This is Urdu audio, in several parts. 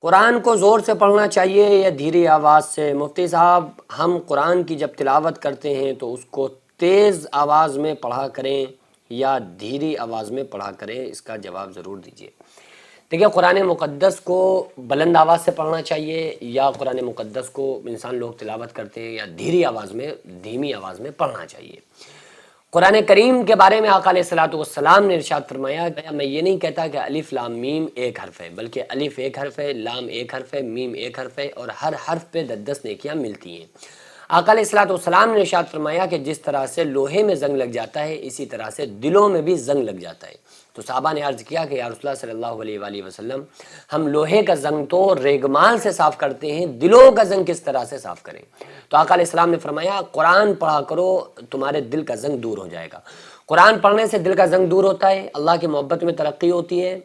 قرآن کو زور سے پڑھنا چاہیے یا دھیری آواز سے؟ مفتی صاحب، ہم قرآن کی جب تلاوت کرتے ہیں تو اس کو تیز آواز میں پڑھا کریں یا دھیری آواز میں پڑھا کریں، اس کا جواب ضرور دیجیے۔ دیکھیں، قرآن مقدس کو بلند آواز سے پڑھنا چاہیے یا قرآن مقدس کو انسان لوگ تلاوت کرتے ہیں یا دھیری آواز میں، دھیمی آواز میں پڑھنا چاہیے۔ قرآن کریم کے بارے میں آقا علیہ الصلوۃ والسلام نے ارشاد فرمایا، میں یہ نہیں کہتا کہ الف لام میم ایک حرف ہے، بلکہ الف ایک حرف ہے، لام ایک حرف ہے، میم ایک حرف ہے، اور ہر حرف پہ 10 نیکیاں ملتی ہیں۔ آقا علیہ الصلوۃ والسلام نے ارشاد فرمایا کہ جس طرح سے لوہے میں زنگ لگ جاتا ہے، اسی طرح سے دلوں میں بھی زنگ لگ جاتا ہے۔ تو صحابہ نے عرض کیا کہ یا رسول اللہ صلی اللہ علیہ وآلہ وسلم، ہم لوہے کا زنگ تو ریگمال سے صاف کرتے ہیں، دلوں کا زنگ کس طرح سے صاف کریں؟ تو آقا علیہ السلام نے فرمایا، قرآن پڑھا کرو، تمہارے دل کا زنگ دور ہو جائے گا۔ قرآن پڑھنے سے دل کا زنگ دور ہوتا ہے، اللہ کی محبت میں ترقی ہوتی ہے،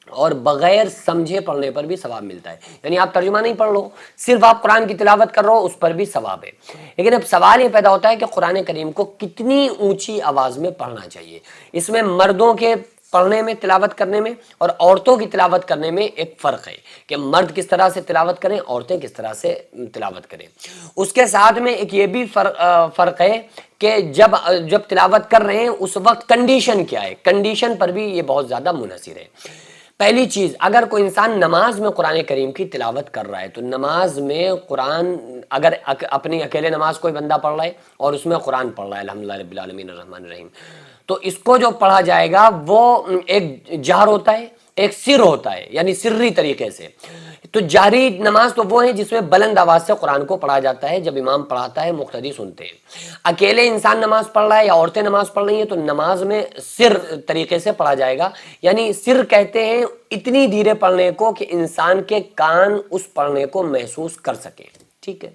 اور بغیر سمجھے پڑھنے پر بھی ثواب ملتا ہے۔ یعنی آپ ترجمہ نہیں پڑھ لو، صرف آپ قرآن کی تلاوت کر رہو، اس پر بھی ثواب ہے۔ لیکن اب سوال یہ پیدا ہوتا ہے کہ قرآن کریم کو کتنی اونچی آواز میں پڑھنا چاہیے؟ اس میں مردوں کے پڑھنے میں، تلاوت کرنے میں، اور عورتوں کی تلاوت کرنے میں ایک فرق ہے کہ مرد کس طرح سے تلاوت کریں، عورتیں کس طرح سے تلاوت کریں۔ اس کے ساتھ میں ایک یہ بھی فرق ہے کہ جب تلاوت کر رہے ہیں اس وقت کنڈیشن کیا ہے، کنڈیشن پر بھی یہ بہت زیادہ منحصر ہے۔ پہلی چیز، اگر کوئی انسان نماز میں قرآن کریم کی تلاوت کر رہا ہے تو نماز میں قرآن، اگر اپنی اکیلے نماز کوئی بندہ پڑھ رہا ہے اور اس میں قرآن پڑھ رہا ہے الحمدللہ رب العالمین الرحمن الرحیم، تو اس کو جو پڑھا جائے گا وہ ایک جہر ہوتا ہے، ایک سر ہوتا ہے، یعنی سری طریقے سے۔ تو جہری نماز تو وہ ہے جس میں بلند آواز سے قرآن کو پڑھا جاتا ہے، جب امام پڑھاتا ہے مقتدی سنتے ہیں۔ اکیلے انسان نماز پڑھ رہا ہے یا عورتیں نماز پڑھ رہی ہیں تو نماز میں سر طریقے سے پڑھا جائے گا، یعنی سر کہتے ہیں اتنی دھیرے پڑھنے کو کہ انسان کے کان اس پڑھنے کو محسوس کر سکیں، ٹھیک ہے۔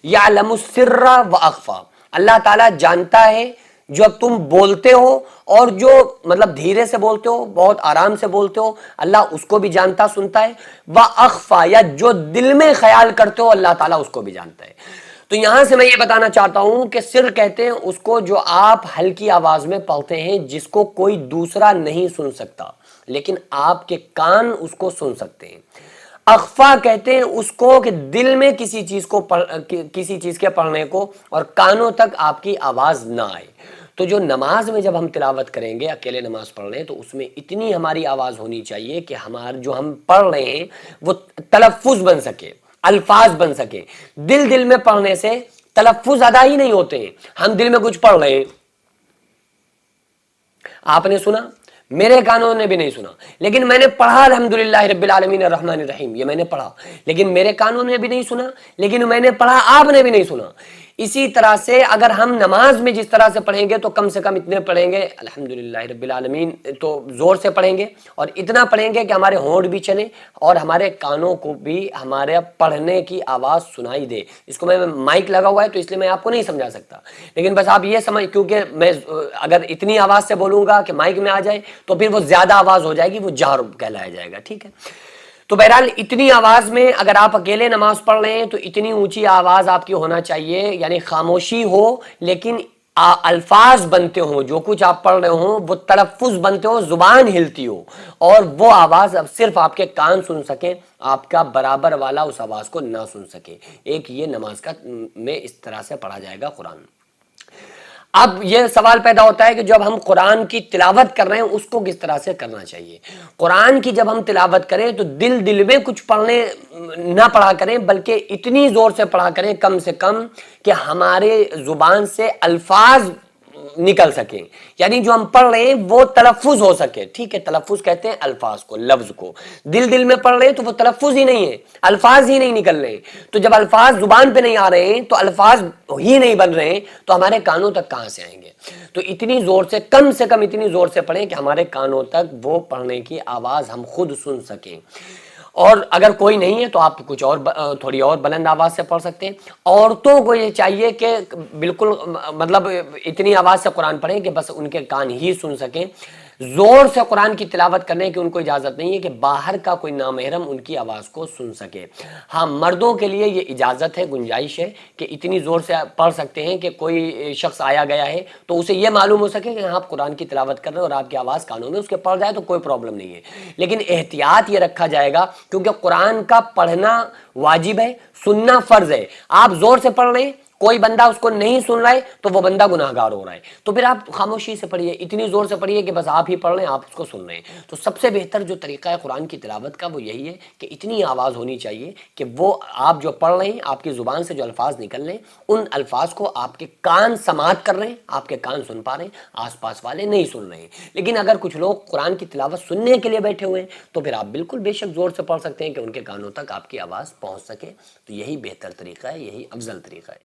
یعلم السر واخفی، اللہ تعالیٰ جانتا ہے جو تم بولتے ہو اور جو مطلب دھیرے سے بولتے ہو، بہت آرام سے بولتے ہو، اللہ اس کو بھی جانتا سنتا ہے۔ واخفی، یا جو دل میں خیال کرتے ہو اللہ تعالیٰ اس کو بھی جانتا ہے۔ تو یہاں سے میں یہ بتانا چاہتا ہوں کہ سر کہتے ہیں اس کو جو آپ ہلکی آواز میں پڑھتے ہیں، جس کو کوئی دوسرا نہیں سن سکتا لیکن آپ کے کان اس کو سن سکتے ہیں۔ اخفا کہتے ہیں اس کو کہ دل میں کسی چیز کے پڑھنے کو اور کانوں تک آپ کی آواز نہ آئے۔ تو جو نماز میں جب ہم تلاوت کریں گے، اکیلے نماز پڑھ رہے ہیں، تو اس میں اتنی ہماری آواز ہونی چاہیے کہ جو ہم پڑھ رہے ہیں وہ تلفظ بن سکے، الفاظ بن سکے۔ دل میں پڑھنے سے تلفظ ادا ہی نہیں ہوتے ہیں، ہم دل میں کچھ پڑھ رہے ہیں، آپ نے سنا، میرے کانوں نے بھی نہیں سنا، لیکن میں نے پڑھا الحمدللہ رب العالمین الرحمن الرحیم، یہ میں نے پڑھا، لیکن میرے کانوں نے بھی نہیں سنا، لیکن میں نے پڑھا، آپ نے بھی نہیں سنا۔ اسی طرح سے اگر ہم نماز میں جس طرح سے پڑھیں گے تو کم سے کم اتنے پڑھیں گے الحمدللہ رب العالمین، تو زور سے پڑھیں گے اور اتنا پڑھیں گے کہ ہمارے ہونٹ بھی چلیں اور ہمارے کانوں کو بھی ہمارے پڑھنے کی آواز سنائی دے۔ اس کو میں مائک لگا ہوا ہے تو اس لیے میں آپ کو نہیں سمجھا سکتا، لیکن بس آپ یہ سمجھ، کیونکہ میں اگر اتنی آواز سے بولوں گا کہ مائک میں آ جائے تو پھر وہ زیادہ آواز ہو جائے گی، وہ جہر کہلایا جائے گا، ٹھیک ہے۔ تو بہرحال اتنی آواز میں اگر آپ اکیلے نماز پڑھ رہے ہیں تو اتنی اونچی آواز آپ کی ہونا چاہیے، یعنی خاموشی ہو لیکن الفاظ بنتے ہوں، جو کچھ آپ پڑھ رہے ہوں وہ تلفظ بنتے ہوں، زبان ہلتی ہو، اور وہ آواز اب صرف آپ کے کان سن سکیں، آپ کا برابر والا اس آواز کو نہ سن سکے۔ ایک یہ نماز کا میں اس طرح سے پڑھا جائے گا قرآن۔ اب یہ سوال پیدا ہوتا ہے کہ جب ہم قرآن کی تلاوت کر رہے ہیں اس کو کس طرح سے کرنا چاہیے؟ قرآن کی جب ہم تلاوت کریں تو دل میں کچھ پڑھنے نہ پڑھا کریں، بلکہ اتنی زور سے پڑھا کریں کم سے کم کہ ہمارے زبان سے الفاظ نکل سکیں، یعنی جو ہم پڑھ رہے ہیں وہ تلفظ ہو سکے، ٹھیک ہے۔ تلفظ کہتے ہیں الفاظ کو، لفظ کو۔ دل میں پڑھ رہے ہیں تو وہ تلفظ ہی نہیں ہے، الفاظ ہی نہیں نکل رہے ہیں۔ تو جب الفاظ زبان پہ نہیں آ رہے ہیں تو الفاظ ہی نہیں بن رہے ہیں تو ہمارے کانوں تک کہاں سے آئیں گے؟ تو اتنی زور سے، کم سے کم اتنی زور سے پڑھیں کہ ہمارے کانوں تک وہ پڑھنے کی آواز ہم خود سن سکیں۔ اور اگر کوئی نہیں ہے تو آپ کچھ اور تھوڑی اور بلند آواز سے پڑھ سکتے ہیں۔ عورتوں کو یہ چاہیے کہ بالکل مطلب اتنی آواز سے قرآن پڑھیں کہ بس ان کے کان ہی سن سکیں، زور سے قرآن کی تلاوت کرنے کی ان کو اجازت نہیں ہے کہ باہر کا کوئی نامحرم ان کی آواز کو سن سکے۔ ہاں مردوں کے لیے یہ اجازت ہے، گنجائش ہے کہ اتنی زور سے پڑھ سکتے ہیں کہ کوئی شخص آیا گیا ہے تو اسے یہ معلوم ہو سکے کہ آپ قرآن کی تلاوت کر رہے ہیں اور آپ کی آواز کانوں میں اس کے پڑ جائے تو کوئی پرابلم نہیں ہے، لیکن احتیاط یہ رکھا جائے گا کیونکہ قرآن کا پڑھنا واجب ہے، سننا فرض ہے۔ آپ زور سے پڑھ رہے ہیں، کوئی بندہ اس کو نہیں سن رہا ہے تو وہ بندہ گناہگار ہو رہا ہے، تو پھر آپ خاموشی سے پڑھیے، اتنی زور سے پڑھیے کہ بس آپ ہی پڑھ رہے ہیں، آپ اس کو سن رہے ہیں۔ تو سب سے بہتر جو طریقہ ہے قرآن کی تلاوت کا وہ یہی ہے کہ اتنی آواز ہونی چاہیے کہ وہ آپ جو پڑھ رہے ہیں، آپ کی زبان سے جو الفاظ نکل رہے ہیں ان الفاظ کو آپ کے کان سماعت کر رہے ہیں، آپ کے کان سن پا رہے ہیں، آس پاس والے نہیں سن رہے ہیں۔ لیکن اگر کچھ لوگ قرآن کی تلاوت سننے کے لیے بیٹھے ہوئے ہیں تو پھر آپ بالکل بے شک زور سے پڑھ سکتے ہیں کہ ان کے کانوں تک آپ کی آواز پہنچ سکے۔ تو یہی بہتر طریقہ ہے، یہی افضل طریقہ ہے۔